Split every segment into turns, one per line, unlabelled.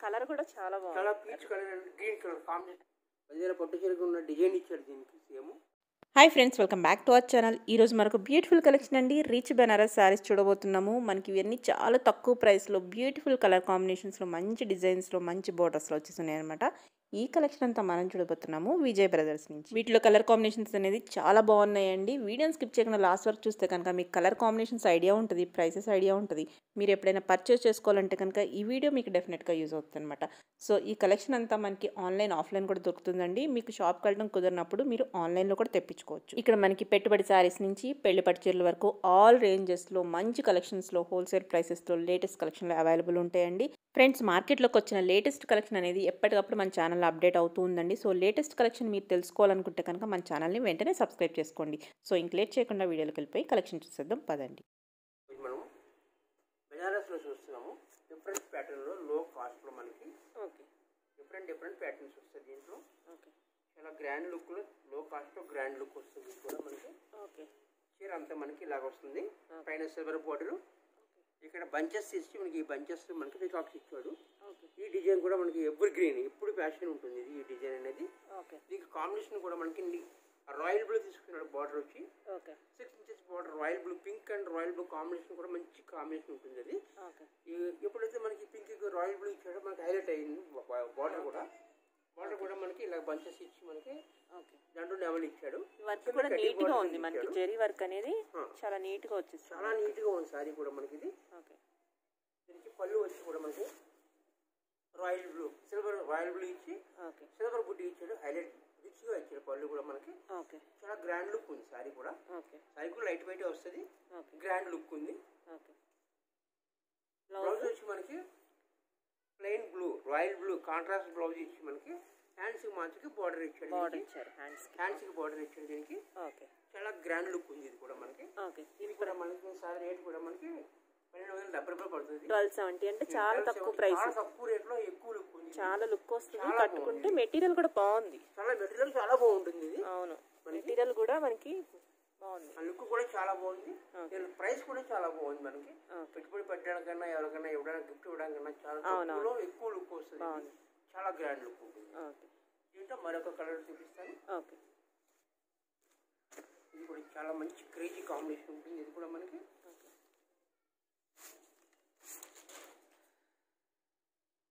Colour కూడా చాలా బాగుంది.
చాలా peach colour and green colour combination. మధ్యలో పట్టు చీరకు ఉన్న డిజైన్ ఇచ్చాడు దీనికి same.
Hi friends, welcome back to our channel. ఈరోజు మనకు బ్యూటిఫుల్ కలెక్షన్ అండి. రిచ్ బెనారస్ శారీస్ చూడబోతున్నాము. మనకి ఇవన్నీ చాలా తక్కువ ప్రైస్లో బ్యూటిఫుల్ కలర్ కాంబినేషన్స్లో మంచి డిజైన్స్లో మంచి బోర్డర్స్లో వచ్చేస్తున్నాయి అనమాట. ఈ కలెక్షన్ అంతా మనం చూడబోతున్నాము విజయ్ బ్రదర్స్ నుంచి. వీటిలో కలర్ కాంబినేషన్స్ అనేది చాలా బాగున్నాయండి. వీడియోని స్కిప్ చేయకుండా లాస్ట్ వరకు చూస్తే కనుక మీకు కలర్ కాంబినేషన్స్ ఐడియా ఉంటుంది, ప్రైసెస్ ఐడియా ఉంటుంది. మీరు ఎప్పుడైనా పర్చేస్ చేసుకోవాలంటే కనుక ఈ వీడియో మీకు డెఫినెట్గా యూజ్ అవుతుంది అనమాట. సో ఈ కలెక్షన్ అంతా మనకి ఆన్లైన్ ఆఫ్లైన్ కూడా దొరుకుతుందండి. మీకు షాప్కి వెళ్ళడం కుదరినప్పుడు మీరు ఆన్లైన్లో కూడా తెప్పించుకోవచ్చు. ఇక్కడ మనకి పెట్టుబడి శారీస్ నుంచి పెళ్లి పట్టు చీరల వరకు ఆల్ రేంజెస్లో మంచి కలెక్షన్స్లో హోల్సేల్ ప్రైసెస్లో లేటెస్ట్ కలెక్షన్లో అవైలబుల్ ఉంటాయండి. ఫ్రెండ్స్, మార్కెట్లోకి వచ్చిన లేటెస్ట్ కలెక్షన్ అనేది ఎప్పటికప్పుడు మన ఛానల్లో అప్డేట్ అవుతూ ఉందండి. సో లేటెస్ట్ కలెక్షన్ మీరు తెలుసుకోవాలనుకుంటే కనుక మన ఛానల్ని వెంటనే సబ్స్క్రైబ్ చేసుకోండి. సో ఇంక లేట్ చేయకుండా వీడియోలోకి వెళ్ళిపోయి కలెక్షన్ చూసేద్దాం పదండి.
మనం బెనారస్లో చూస్తున్నాము. డిఫరెంట్ ప్యాటర్న్లో లో కాస్ట్లో మనకి డిఫరెంట్ ప్యాటర్న్స్ వస్తాయి దీంట్లో. చాలా గ్రాండ్ లుక్లో లో కాస్ట్లో గ్రాండ్ లుక్ వస్తుంది కూడా మనకి. చీర అంతా మనకి ఇలాగ వస్తుంది. పైన సిల్వర్ బోర్డరు, ఇక్కడ బంచెస్ ఇచ్చి మనకి ఈ బంచెస్ మనకి పికాక్స్ ఇచ్చాడు. ఈ డిజైన్ కూడా మనకి ఎవర్ గ్రీన్, ఎప్పుడు ఫ్యాషన్ ఉంటుంది ఈ డిజైన్ అనేది. దీనికి కాంబినేషన్ కూడా మనకి రాయల్ బ్లూ తీసుకున్నాడు. బార్డర్ వచ్చి 6 inches border, royal blue, pink and royal blue combination కూడా మంచి కాంబినేషన్ ఉంటుంది. అది ఎప్పుడైతే మనకి పింక్ రాయల్ బ్లూ ఇచ్చాడో మనకి హైలైట్ అయింది. బార్డర్ కూడా మనకి ఇలా బంచెస్ ఇచ్చి మనకి దాంట్లో లెవెల్ ఇచ్చాడు.
వర్క్ కూడా నీట్ గా ఉంది. మనకి జెరీ వర్క్ అనేది చాలా నీట్ గా వచ్చేసి
చాలా నీట్ గా ఉంది సారీ కూడా మనకి. ఇది దీనికి పళ్ళు వచ్చి కూడా మనకి royal blue, silver royal blue ఇచ్చి సిల్వర్ బుట్టి ఇచ్చాడు. హైలైట్ రిచ్ గా ఇచ్చాడు. పళ్ళు కూడా మనకి చాలా గ్రాండ్ లుక్ ఉంది. సారీ కూడా లైట్ వెయిట్ వస్తుంది, గ్రాండ్ లుక్ ఉంది. బ్లౌజ్ వచ్చి మనకి plain blue, royal blue contrast blouse ఇచ్చి మనకి హ్యాండ్స్ మాత్రకి బార్డర్ ఇచ్చాడు. హ్యాండ్స్ కి బార్డర్ ఇచ్చాడు. దీనికి చాలా గ్రాండ్ లుక్ ఉంది. ఇది కూడా మనకి. ఇది కూడా మనకి సారీ రేట్ కూడా మనకి 1270 రూపాయలు పడుతుంది.
1270 అంటే చాలా తక్కువ ప్రైస్.
తక్కువ రేట్ లో ఎక్కువ లుక్ ఉంది.
చాలా లుక్ వస్తుంది. కట్టుకుంటే మెటీరియల్ కూడా బాగుంది.
మెటీరియల్ చాలా బాగుంటుంది ఇది.
అవును, మెటీరియల్ కూడా మనకి బాగుంది.
లుక్ కూడా చాలా బాగుంది. ప్రైస్ కూడా చాలా బాగుంది. మనకి పెట్టుబడి పెట్టడానికన్నా ఎవరికైనా ఇవ్వడానికి గిఫ్ట్ ఇవ్వడానికన్నా చాలా ఎక్కువ లుక్ వస్తుంది. చాలా గ్రాండ్ లుక్ ఉంటుంది. దీంట్లో మరొక కలర్ చూపిస్తాను. ఇది కూడా చాలా మంచి క్రేజీ కాంబినేషన్ ఉంటుంది. ఇది కూడా మనకి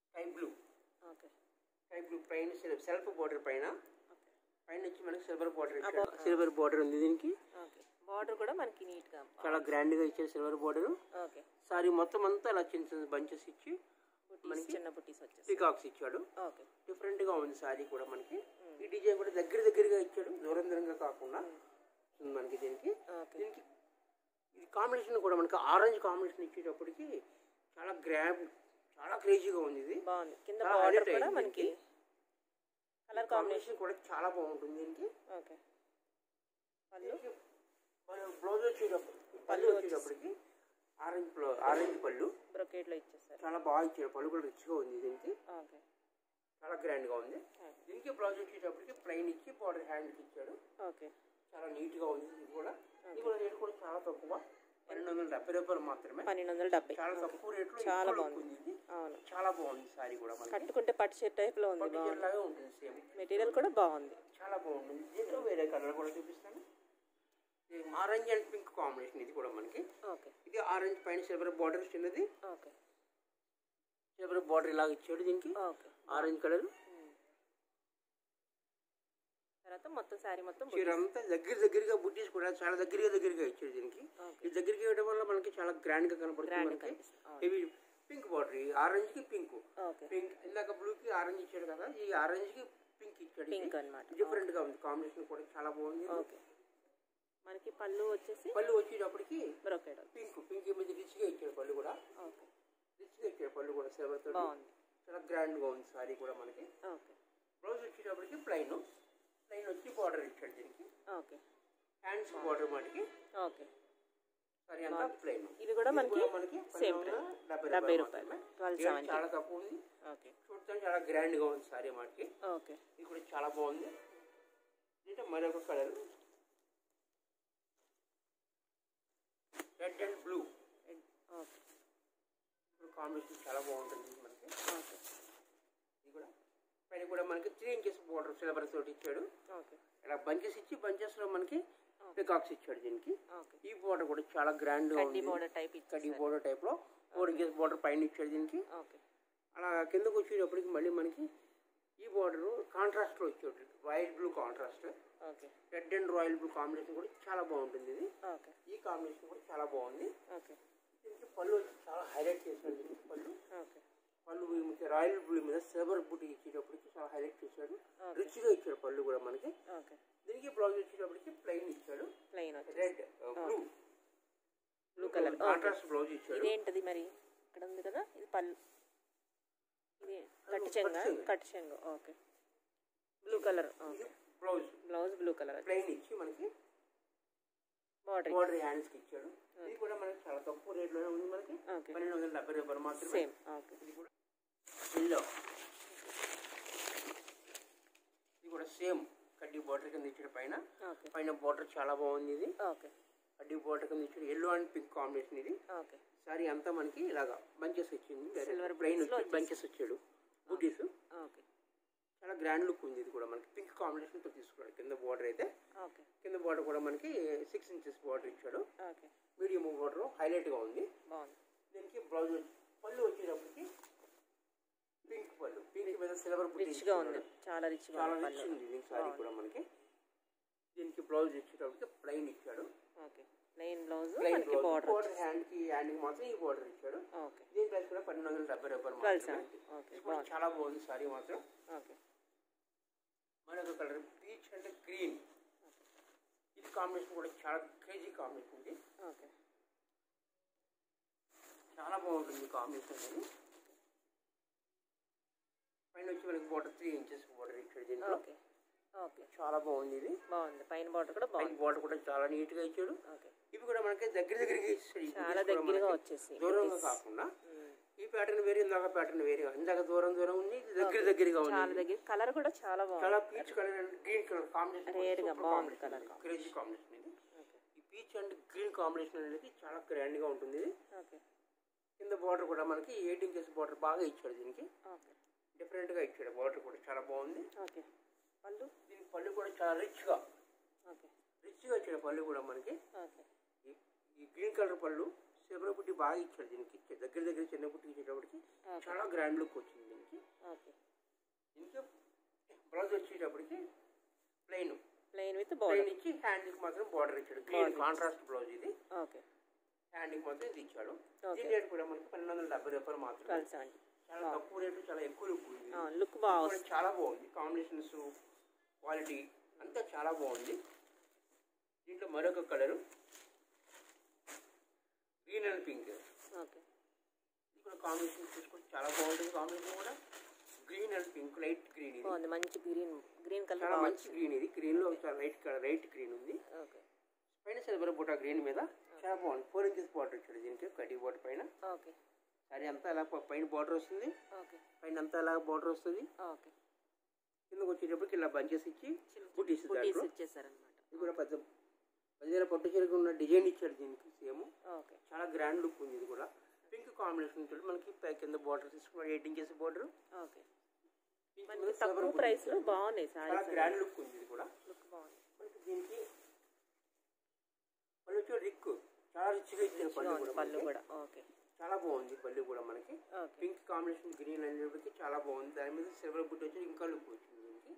స్కై బ్లూ పైన సెల్ఫ్ బోర్డర్, పైన వచ్చి మనకి సిల్వర్ బోర్డర్ ఇచ్చాడు. సిల్వర్ బోర్డర్ ఉంది దీనికి.
బార్డర్ కూడా మనకి నీట్ గా
చాలా గ్రాండ్ గా ఇచ్చారు సిల్వర్ బోర్డర్. సారీ మొత్తం అంతా అలా చిన్న చిన్న బంచెస్ ఇచ్చి మనకి
చిన్న బుట్టీస్ వచ్చేసి
పికాక్స్ ఇచ్చాడు. డిఫరెంట్ గా ఉంది సారీ కూడా మనకి. ఈ డిజైన్ కూడా దగ్గరగా ఇచ్చాడు, దూరంగా కాకుండా మనకి. దీనికి ఇది కాంబినేషన్ కూడా మనకి ఆరెంజ్ కాంబినేషన్ ఇచ్చేటప్పటికి చాలా గ్రాండ్, చాలా క్రేజీగా ఉంది. ఇది
బాగుంది. కింద బార్డర్ కూడా మనకి కలర్ కాంబినేషన్
కూడా చాలా బాగుంటుంది. దీనికి బ్లౌజ్ వచ్చేటప్పటికి ఆరెంజ్ పళ్ళు
బ్రొకేట్ లో ఇచ్చేసారు.
చాలా బాగా ఇచ్చారు. పళ్ళు కూడా రిచ్గా ఉంది. దీనికి చాలా గ్రాండ్ గా ఉంది. దీనికి బ్లౌజ్ వచ్చేటప్పటికి ప్లెయిన్ ఇచ్చి బార్డర్ హ్యాండ్ ఇచ్చాడు. చాలా నీట్ గా ఉంది. ఇది కూడా రేట్ కూడా చాలా తక్కువ, 1270 రూపాయలు మాత్రమే.
1270
చాలా తక్కువ రేట్లో
చాలా బాగుంది.
అవును, చాలా బాగుంది. సారీ కూడా
కట్టుకుంటే పట్టు చీర టైప్ లో ఉంది.
లాగా ఉంటుంది. సేమ్
మెటీరియల్ కూడా బాగుంది,
చాలా బాగుంటుంది. దీంట్లో వేరే కలర్ కూడా చూపిస్తాను. Orange and pink combination. ఇది కూడా మనకి ఇది ఆరెంజ్ పైన సిల్వర్ బార్డర్ చిన్నది. సిల్వర్ బార్డర్ ఇలాగ ఇచ్చాడు. దీనికి ఆరెంజ్ కలర్.
తర్వాత మొత్తం సారీ మొత్తం
చీర అంతా దగ్గరగా బుట్టీస్ కూడా చాలా దగ్గరగా ఇచ్చాడు. దీనికి ఈ దగ్గరికి ఇవ్వడం వల్ల మనకి చాలా గ్రాండ్ గా కనపడుతుంది. ఇవి పింక్ బార్డర్, ఆరెంజ్ కి పింక్, ఇందాక బ్లూ కి ఆరెంజ్ ఇచ్చాడు కదా, ఈ ఆరెంజ్ కి పింక్ ఇచ్చాడు. డిఫరెంట్ గా ఉంది. కాంబినేషన్ కూడా చాలా బాగుంది.
మనకి పళ్ళు
వచ్చేటప్పటికి పింక్ మీద రిచ్ గా ఇచ్చాడు. పళ్ళు కూడా పళ్ళు కూడా సిల్వర్ తో చాలా గ్రాండ్ గా ఉంది. సారీ కూడా మనకి. బ్లౌజ్ వచ్చేటప్పటికి ప్లెయిన్ వచ్చి బార్డర్ ఇచ్చాడు. దీనికి హ్యాండ్స్ బార్డర్ మనకి. సారీ అంతా ప్లెయిన్.
ఇది కూడా మనకి సేమ్ 70 రూపాయలు.
చాలా తక్కువ ఉంది. చూడటానికి చాలా గ్రాండ్ గా ఉంది సారీ మనకి. ఇది కూడా చాలా బాగుంది. దీంట్లో మరొక colour red and blue combination చాలా బాగుంటుంది మనకి. మనకి 3 ఇంచెస్ బోర్డర్ సిల్వర్ తోటి ఇచ్చాడు.
ఓకే.
ఇలా బంచెస్ ఇచ్చి బంచెస్లో మనకి పికాక్స్ ఇచ్చాడు దీనికి.
ఓకే.
ఈ బోర్డర్ కూడా చాలా గ్రాండ్గా ఉంది.
బోర్డర్ టైప్
కడ్డీ బోర్డర్ టైప్లో 4 ఇంచెస్ బోర్డర్ పైన ఇచ్చాడు దీనికి.
ఓకే.
అలా కిందకు వచ్చేటప్పటికి మళ్ళీ మనకి ఈ బోర్డర్ కాంట్రాస్ట్లో ఇచ్చాడు. Royal blue contrast.
Okay.
Red and royal blue combination కూడా చాలా బాగుంటుంది ఇది.
ఓకే.
ఈ కాంబినేషన్ కూడా చాలా బాగుంది.
ఓకే.
దీనికి పళ్ళు వచ్చి చాలా హైలైట్ చేశాడు దీనికి పళ్ళు.
ఓకే.
పళ్ళు రాయల్ బ్లూ మీద సిల్వర్ బుట్టి ఇచ్చేటప్పటికి చాలా హైలైట్ చేశాడు. రిచ్గా ఇచ్చాడు పళ్ళు కూడా మనకి.
ఓకే.
దీనికి బ్లౌజ్ వచ్చేటప్పటికి ప్లెయిన్ ఇచ్చాడు.
Plain
red blue
colour
contrast blouse ఇచ్చాడు.
ఇదేంటది మరి ఇక్కడ ఉంది కదా, ఇది పళ్ళు, ఇది కట్ చెంగ. Okay. Blue colour blouse blue colour
plain ఇచ్చి మనకి బోర్డర్ హ్యాండ్స్ కి ఇచ్చాడు. ఇది కూడా మనకి చాలా తక్కువ రేట్లోనే ఉంది మనకి. 1270 రూపాయలు మాత్రమే. ఇది కూడా ఎల్లో, ఇది కూడా సేమ్ కడ్డీ బోర్డర్ కింద ఇచ్చాడు. పైన బోర్డర్ చాలా బాగుంది. ఇది కడ్డీ బోర్డర్ కింద ఇచ్చాడు. ఎల్లో అండ్ పింక్ కాంబినేషన్ ఇది. సారీ అంతా మనకి ఇలాగా బంచెస్ వచ్చింది. ప్లెయిన్ బంచెస్ వచ్చాడు బూటీస్. చాలా గ్రాండ్ లుక్ ఉంది. ఇది కూడా మనకి పింక్ కాంబినేషన్ తో తీసుకున్నాడు. కింద బోర్డర్ అయితే కింద బోర్డర్ కూడా మనకి 6 ఇంచెస్ బోర్డర్ ఇచ్చాడు. మీడియం బోర్డర్ హైలైట్ గా ఉంది. దీనికి బ్లౌజ్ పళ్ళు వచ్చేటప్పటికి పింక్ పళ్ళు, పింక్ మీద సిల్వర్ బుట్టి ఉంది. చాలా రిచ్ ఉంది దీనికి సారీ కూడా మనకి. దీనికి బ్లౌజ్ వచ్చేటప్పటికి ప్లెయిన్ ఇచ్చాడు.
ప్లెయిన్ బ్లౌజ్
బోర్డర్ హ్యాండ్ కి మాత్రం ఈ బోర్డర్ ఇచ్చాడు. దీని ప్రైస్ కూడా 1270 రూపాయలు మాత్రమే. చాలా బాగుంది సారీ మాత్రం. మరొక కలర్ పీచ్ అంటే గ్రీన్. ఇది కాంబినేషన్ కూడా చాలా క్రేజీ కాంబినేషన్ ఇది. చాలా బాగుంటుంది కాంబినేషన్ అనేది. పైన వచ్చి మనకి బోర్డర్ 3 ఇంచెస్ బోర్డర్ ఇచ్చాడు దీంట్లో. చాలా బాగుంది. ఇది బాగుంది. పైన బోర్డర్ కూడా చాలా నీట్ గా ఇచ్చాడు. ఇవి కూడా మనకి దగ్గరికి ఇచ్చాడు. చాలా దగ్గరగా వచ్చేసి దూరంగా కాకుండా ఈ ప్యాటర్న్ వేరే, ఇందాక ప్యాటర్న్ వేరే. ఇందాక దూరం ఉంది, దగ్గరగా ఉంది. కలర్ కూడా చాలా బాగుంది. చాలా peach colour and green colour combination crazy combination ఇది. ఈ పీచ్ అండ్ గ్రీన్ కాంబినేషన్ అనేది చాలా గ్రాండ్ గా ఉంటుంది. ఇది కింద బోర్డర్ కూడా మనకి 8 ఇంచెస్ బోర్డర్ బాగా ఇచ్చాడు దీనికి. డిఫరెంట్ గా ఇచ్చాడు. బోర్డర్ కూడా చాలా బాగుంది. దీనికి పళ్ళు కూడా చాలా రిచ్ గా ఇచ్చాడు. పళ్ళు కూడా మనకి ఈ గ్రీన్ కలర్ పళ్ళు సిల్వర్ బుట్టి బాగా ఇచ్చాడు దీనికి. దగ్గర చిన్న బుట్టి ఇచ్చేటప్పటికి చాలా గ్రాండ్ లుక్ వచ్చింది దీనికి. దీనికి బ్లౌజ్ వచ్చేటప్పటికి ప్లెయిన్ విత్ బోర్డర్ ఇచ్చి హ్యాండ్ కి మాత్రం బోర్డర్ ఇచ్చాడు. గ్రీన్ కాంట్రాస్ట్ బ్లౌజ్ ఇది. హ్యాండ్ కి మాత్రం ఇది ఇచ్చాడు. దీని రేట్ కూడా మనకి 1270 రూపాయలు మాత్రమే. చాలా తక్కువ రేటు, చాలా ఎక్కువ లుక్ బాగుంది. చాలా బాగుంది. కాంబినేషన్స్, క్వాలిటీ అంతా చాలా బాగుంది. దీంట్లో మరొక కలరు గ్రీన్ అండ్ పింక్. ఇది కూడా కాంబినేషన్ చూసుకుంటే చాలా బాగుంటుంది. కాంబినేషన్ కూడా green and pink, light green. ఇది మంచి గ్రీన్ కలర్, చాలా మంచి గ్రీన్. ఇది గ్రీన్ లో చాలా లైట్ గ్రీన్ ఉంది. పైన సిల్వర్ బుట్ట గ్రీన్ మీద చాలా బాగుంది. 4 ఇంచెస్ బోర్డర్ ఇచ్చాడు దీనికి. కడ్డీ బోర్డర్ పైన సారీ అంతా అలా పైన బోర్డర్ వస్తుంది. పైన అంతా అలా బోర్డర్ వస్తుంది. కిందకు వచ్చేటప్పటికి ఇలా బంచెస్ ఇచ్చి బుట్టీస్ ఇచ్చేసారు. ఇది కూడా పెద్ద 10,000 పట్టు చీరకు ఉన్న డిజైన్ ఇచ్చాడు దీనికి. సేమ్ చాలా గ్రాండ్ లుక్ ఉంది. ఇది కూడా పింక్ కాంబినేషన్ ఇచ్చాడు మనకి. కింద బోర్డర్ తీసుకున్నాడు 8 ఇంచెస్ బోర్డర్. తక్కువ ప్రైస్ లో బాగున్నాయి. చాలా గ్రాండ్ లుక్ ఉంది. ఇది కూడా మనకి దీనికి పళ్ళు వచ్చి రిక్ చాలా రిచ్గా ఇచ్చారు. పళ్ళు కూడా చాలా బాగుంది. పళ్ళు కూడా మనకి పింక్ కాంబినేషన్ గ్రీన్ అనేప్పటికీ చాలా బాగుంది. దాని మీద సిల్వర్ బుట్టి వచ్చి ఇంకా లుక్ వచ్చింది దీనికి.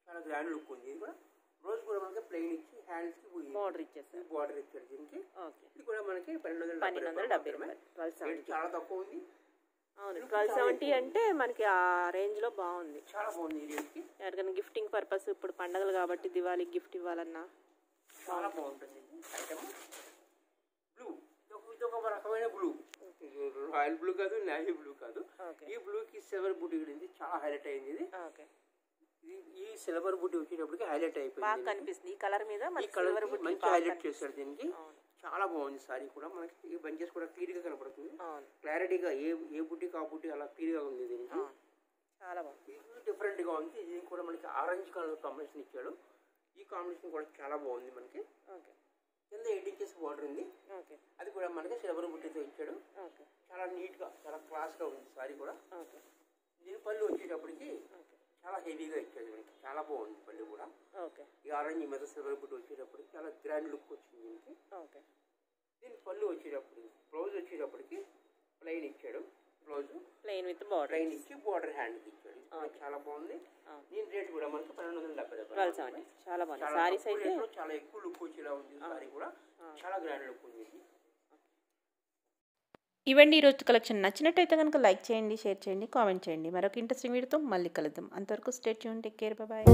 చాలా గ్రాండ్ లుక్ ఉంది. ఇది కూడా రోజు కూడా మనకి ప్లెయిన్ ఇచ్చి హ్యాండ్స్ కి బోర్డర్ ఇచ్చారు దీనికి. ఇది కూడా మనకి 1270 రూపాయలు. చాలా తక్కువ ఉంది.
1270 అంటే మనకి ఆ రేంజ్ లో బాగుంది.
చాలా బాగుంది. ఈ రేంజ్ కి
ఎవరికైనా గిఫ్టింగ్ పర్పస్, ఇప్పుడు పండగలు కాబట్టి దివాళీకి గిఫ్ట్ ఇవ్వాలన్నా
చాలా బాగుంటుంది. ఐటమ్ బ్లూ, ఇది ఒక రకమైన బ్లూ. రాయల్ బ్లూ కాదు, నేవీ బ్లూ కాదు. ఈ బ్లూ కి సిల్వర్ బుట్టి ఉంది. చాలా హైలైట్ అయింది. ఇది ఈ సిల్వర్ బుట్టి వచ్చేటప్పటికి హైలైట్ అయిపోయింది. కనిపిస్తుంది. ఈ కలర్ మీద మంచి హైలైట్ చేశాడు దీనికి. చాలా బాగుంది సారీ కూడా మనకి. ఈ బంచెస్ కూడా క్లియర్ గా కనపడుతుంది. క్లారిటీగా ఏ బుట్టి ఆ బుట్టి అలా క్లియర్ గా ఉంది దీనికి. చాలా బాగుంది. ఇది డిఫరెంట్ గా ఉంది. దీనికి కూడా మనకి ఆరెంజ్ కలర్ కాంబినేషన్ ఇచ్చాడు. ఈ కాంబినేషన్ కూడా చాలా బాగుంది మనకి. కింద 8 ఇంచెస్ బోర్డర్ ఉంది. అది కూడా మనకి సిల్వర్ బుట్టితో ఇచ్చాడు. చాలా నీట్ గా, చాలా క్లాస్ గా ఉంది సారీ కూడా. దీని పళ్ళు వచ్చేటప్పటికి చాలా హెవీగా ఇచ్చాడు మనకి, చాలా బాగుంది పళ్ళు కూడా.
ఓకే.
ఈ ఆరెంజ్ మీద సిల్వర్ బుట్ట వచ్చేటప్పటికి చాలా గ్రాండ్ లుక్ వచ్చింది దీనికి.
ఓకే.
దీని పళ్ళు వచ్చేటప్పటికి బ్లౌజ్ వచ్చేటప్పటికి ప్లెయిన్ ఇచ్చాడు. Blouse
plain with border
plain ఇచ్చి బార్డర్ హ్యాండ్కి ఇచ్చాడు. ఇది కూడా చాలా బాగుంది. దీని రేట్ కూడా మనకి 1270.
చాలా బాగుంది. సారీస్ అయితే
చాలా ఎక్కువ లుక్ వచ్చేలా ఉంది. సారీ కూడా చాలా గ్రాండ్ లుక్ ఉంది.
ఇవండి ఈరోజు కలెక్షన్. నచ్చినట్టయితే కనుక లైక్ చేయండి, షేర్ చేయండి, కామెంట్ చేయండి. మరొక ఇంట్రెస్టింగ్ వీడియోతో మళ్ళీ కలుద్దాం. అంతవరకు stay tune, take care, bye.